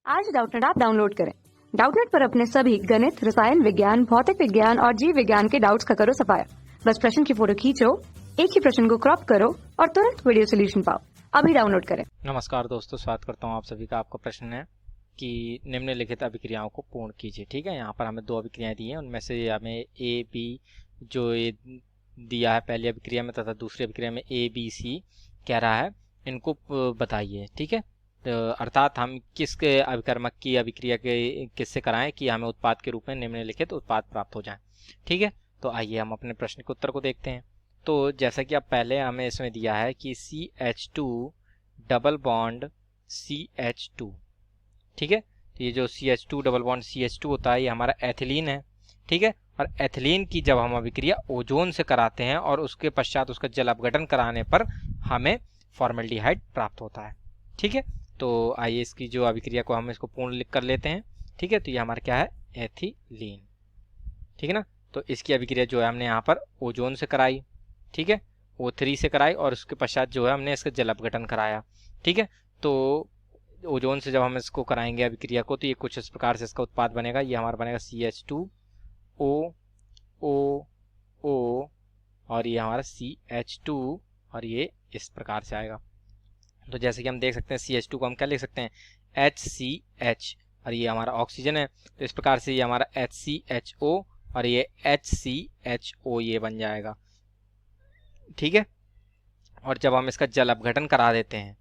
आज Doubtnut app download करें। Doubtnut पर अपने सभी गणित, रसायन विज्ञान, भौतिक विज्ञान और जीव विज्ञान के डाउट्स का करो सफाया। बस प्रश्न की फोटो खींचो, एक ही प्रश्न को क्रॉप करो और तुरंत वीडियो सोल्यूशन पाओ। अभी डाउनलोड करें। नमस्कार दोस्तों, स्वागत करता हूं आप सभी का। आपका प्रश्न है कि निम्नलिखित अभिक्रियाओं को पूर्ण कीजिए। ठीक है, यहाँ पर हमें दो अभिक्रियाएं दी हैं, उनमें से हमें ए बी जो ये दिया है पहली अभिक्रिया में तथा दूसरी अभिक्रिया में ए बी सी कह रहा है, इनको बताइए। ठीक है, अर्थात हम किस अभिकर्मक की अभिक्रिया के किससे कराएं कि हमें उत्पाद के रूप में निम्नलिखित उत्पाद प्राप्त हो जाए। ठीक है, तो आइए हम अपने प्रश्न के उत्तर को देखते हैं। तो जैसा कि अब पहले हमें इसमें दिया है कि CH2 डबल बॉन्ड CH2। ठीक है, तो ये जो CH2 डबल बॉन्ड CH2 होता है ये हमारा एथिलीन है। ठीक है, और एथिलीन की जब हम अभिक्रिया ओजोन से कराते हैं और उसके पश्चात उसका जल अपघटन कराने पर हमें फॉर्मल्डिहाइड प्राप्त होता है। ठीक है, तो आइए इसकी जो अभिक्रिया को हम इसको पूर्ण लिख कर लेते हैं। ठीक है, तो ये हमारा क्या है, एथिलीन। ठीक है ना, तो इसकी अभिक्रिया जो है हमने यहाँ पर ओजोन से कराई। ठीक है, O3 से कराई और उसके पश्चात जो है हमने इसका जल अपघटन कराया। ठीक है, तो ओजोन से जब हम इसको कराएंगे अभिक्रिया को तो ये कुछ इस प्रकार से इसका उत्पाद बनेगा। ये हमारा बनेगा CH2O O और ये हमारा CH2 और ये इस प्रकार से आएगा। तो जैसे कि हम देख सकते हैं CH2 को हम क्या लिख सकते हैं, HCH, और ये हमारा ऑक्सीजन है। तो इस प्रकार से ये हमारा HCHO और ये HCHO ये बन जाएगा। ठीक है, और जब हम इसका जल अपघटन करा देते हैं,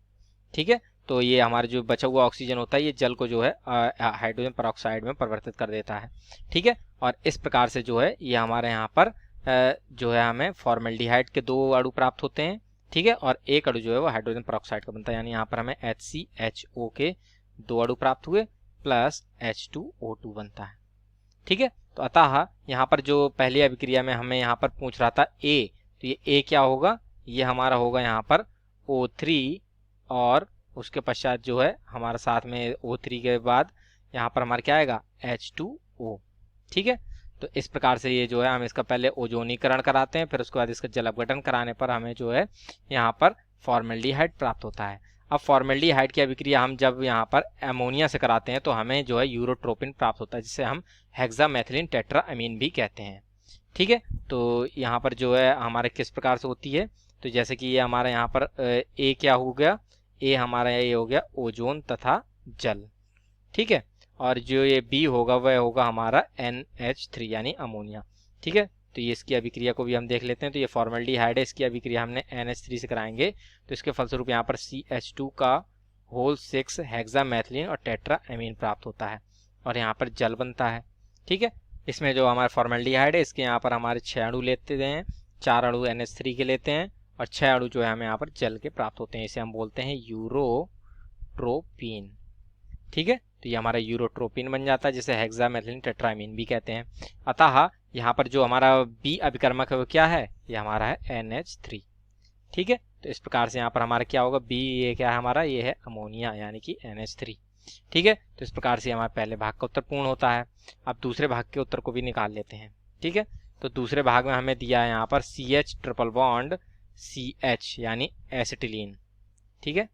ठीक है, तो ये हमारा जो बचा हुआ ऑक्सीजन होता है ये जल को जो है हाइड्रोजन पेरोक्साइड में परिवर्तित कर देता है। ठीक है, और इस प्रकार से जो है ये हमारे यहाँ पर जो है हमें फॉर्मल्डिहाइड के दो अणु प्राप्त होते हैं। ठीक है, और एक अणु जो है वो हाइड्रोजन पेरोक्साइड का बनता है, यानी यहाँ पर हमें HCHO के दो अणु प्राप्त हुए प्लस H2O2 बनता है। ठीक है, तो अतः यहाँ पर जो पहली अभिक्रिया में हमें यहाँ पर पूछ रहा था A, तो ये A क्या होगा, ये हमारा होगा यहाँ पर O3 और उसके पश्चात जो है हमारा साथ में O3 के बाद यहाँ पर हमारा क्या आएगा, H2O। ठीक है, तो इस प्रकार से ये जो है हम इसका पहले ओजोनीकरण कराते हैं, फिर उसके बाद इसका जल अपघटन कराने पर हमें जो है यहाँ पर फॉर्मल्डिहाइड प्राप्त होता है। अब फॉर्मल्डिहाइड की अभिक्रिया हम जब यहाँ पर अमोनिया से कराते हैं तो हमें जो है यूरोट्रोपिन प्राप्त होता है, जिसे हम हेक्सामेथिलीन टेट्राअमीन भी कहते हैं। ठीक है, तो यहाँ पर जो है हमारे किस प्रकार से होती है, तो जैसे कि ये हमारा यहाँ पर ए क्या हो गया, ए हमारा ये हो गया ओजोन तथा जल। ठीक है, और जो ये बी होगा वह होगा हमारा NH3 यानी अमोनिया। ठीक है, तो ये इसकी अभिक्रिया को भी हम देख लेते हैं। तो ये फॉर्मल्डिहाइड है, इसकी अभिक्रिया हमने NH3 से कराएंगे तो इसके फलस्वरूप यहाँ पर CH2 का होल 6 हेक्सामेथिलीन और टेट्राअमीन प्राप्त होता है और यहाँ पर जल बनता है। ठीक है, इसमें जो हमारा फॉर्मल्डिहाइड है इसके यहाँ पर हमारे 6 अणु लेते हैं, 4 अणु NH3 के लेते हैं और 6 अणु जो है हमें यहाँ पर जल के प्राप्त होते हैं। इसे हम बोलते हैं यूरोट्रोपिन। ठीक है, तो ये हमारा यूरोट्रोपिन बन जाता है, जिसे हेक्सामेथिलीन टेट्राअमीन भी कहते हैं। अतः यहाँ पर जो हमारा बी अभिकर्मक है वो क्या है, ये हमारा है NH3। ठीक है, तो इस प्रकार से यहाँ पर हमारा क्या होगा, बी ये क्या है हमारा, ये है अमोनिया यानी कि NH3। ठीक है, तो इस प्रकार से हमारे पहले भाग का उत्तर पूर्ण होता है। अब दूसरे भाग के उत्तर को भी निकाल लेते हैं। ठीक है, तो दूसरे भाग में हमें दिया है यहाँ पर CH ट्रिपल बॉन्ड CH यानी एसिटिलीन। ठीक है,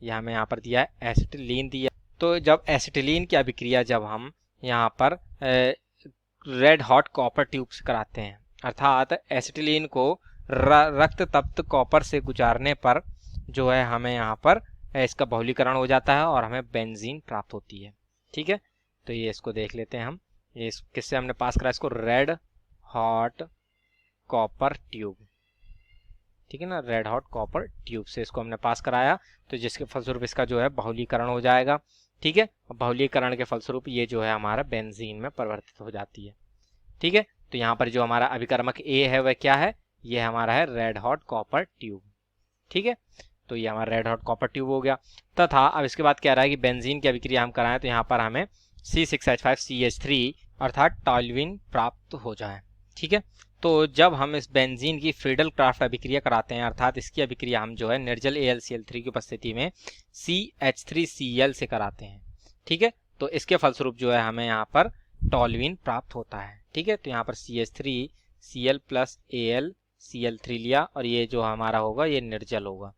ये हमें यहाँ पर दिया है एसिटिलीन दिया। तो जब एसिटिलीन की अभिक्रिया जब हम यहाँ पर रेड हॉट कॉपर ट्यूब से कराते हैं, अर्थात एसिटिलीन को रक्त तप्त कॉपर से गुजारने पर जो है हमें यहाँ पर इसका बहुलीकरण हो जाता है और हमें बेंजीन प्राप्त होती है। ठीक है, तो ये इसको देख लेते हैं हम, ये किससे हमने पास करा इसको, रेड हॉट कॉपर ट्यूब। ठीक है ना, रेड हॉट कॉपर ट्यूब से इसको हमने पास कराया, तो जिसके फलस्वरूप इसका जो है बहुलीकरण हो जाएगा। ठीक है, बहुलीकरण के फलस्वरूप ये जो है हमारा बेंजीन में परिवर्तित हो जाती है। ठीक है, तो यहाँ पर जो हमारा अभिकर्मक ए है वह क्या है, ये हमारा है रेड हॉट कॉपर ट्यूब। ठीक है, तो ये हमारा रेड हॉट कॉपर ट्यूब हो गया। तथा अब इसके बाद कह रहा है कि बेंजीन की अभिक्रिया हम कराएं तो यहाँ पर हमें C6H5CH3 अर्थात टॉल्यूइन प्राप्त हो जाए। ठीक है, तो जब हम इस बेंजीन की फ्रीडल क्राफ्ट अभिक्रिया कराते हैं, अर्थात इसकी अभिक्रिया हम जो है निर्जल AlCl3 की उपस्थिति में CH3Cl से कराते हैं। ठीक है, तो इसके फलस्वरूप जो है हमें यहाँ पर टॉल्यूइन प्राप्त होता है। ठीक है, तो यहाँ पर CH3Cl प्लस AlCl3 लिया और ये जो हमारा होगा ये निर्जल होगा।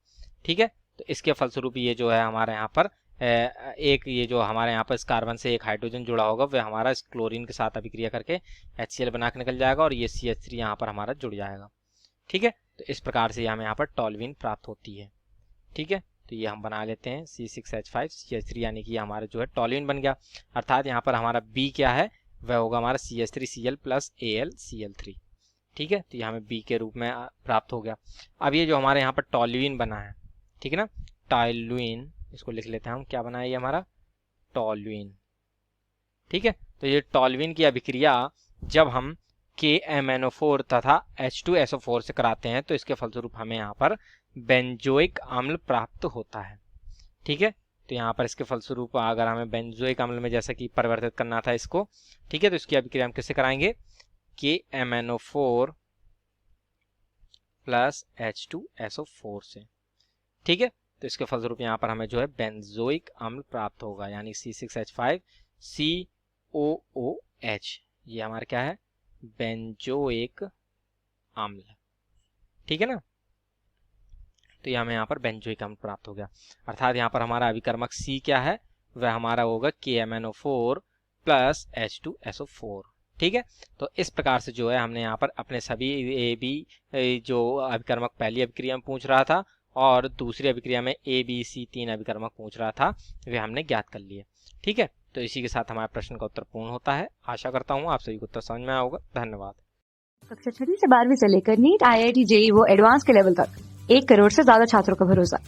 ठीक है, तो इसके फलस्वरूप ये जो है हमारा यहाँ पर एक ये जो हमारे यहाँ पर इस कार्बन से एक हाइड्रोजन जुड़ा होगा वह हमारा इस क्लोरीन के साथ अभिक्रिया करके HCl बना के निकल जाएगा और ये CH3 यहाँ पर हमारा जुड़ जाएगा। ठीक है, तो इस प्रकार से हमें यहाँ पर टॉल्यूइन प्राप्त होती है। ठीक है, तो ये हम बना लेते हैं C6H5CH3 यानी कि हमारा जो है टॉल्यूइन बन गया। अर्थात यहाँ पर हमारा B क्या है, वह होगा हमारा CH3Cl प्लस AlCl3। ठीक है, तो ये हमें B के रूप में प्राप्त हो गया। अब ये जो हमारे यहाँ पर टॉल्यूइन बना है, ठीक है ना, टॉल्यूइन, इसको लिख लेते हैं हम, क्या बना है ये हमारा टॉल्यूइन। ठीक है, तो ये टॉल्यूइन की अभिक्रिया जब हम KMnO4 तथा H2SO4 से कराते हैं तो इसके फलस्वरूप हमें यहाँ पर बेंजोइक अम्ल प्राप्त होता है। ठीक है, तो यहाँ पर इसके फलस्वरूप अगर हमें बेंजोइक अम्ल में जैसा कि परिवर्तित करना था इसको, ठीक है, तो इसकी अभिक्रिया हम किससे कराएंगे, KMnO4 प्लस H2SO4 से। ठीक है, तो इसके फलस्वरूप यहाँ पर हमें जो है बेंजोइक अम्ल प्राप्त होगा यानी C6H5COOH, ये हमारा क्या है, बेंजोइक अम्ल। ठीक है ना, तो ये हमें यहाँ पर बेंजोइक अम्ल प्राप्त हो गया। अर्थात यहाँ पर हमारा अभिकर्मक C क्या है, वह हमारा होगा KMnO4 प्लस H2SO4। ठीक है, तो इस प्रकार से जो है हमने यहाँ पर अपने सभी AB जो अभिकर्मक पहली अभिक्रिया में पूछ रहा था और दूसरी अभिक्रिया में ABC 3 अभिकर्मक पूछ रहा था, वे हमने ज्ञात कर लिए। ठीक है, तो इसी के साथ हमारे प्रश्न का उत्तर पूर्ण होता है। आशा करता हूँ आप सभी को उत्तर समझ में आया होगा। धन्यवाद। कक्षा 6 से 12वीं से लेकर नीट, IIT, JEE वो एडवांस के लेवल तक 1 करोड़ से ज्यादा छात्रों का भरोसा।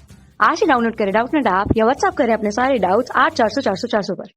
आज ही डाउनलोड करें डाउटनेट ऐप या व्हाट्सएप करें अपने सारे डाउट्स 8400 400 400 पर।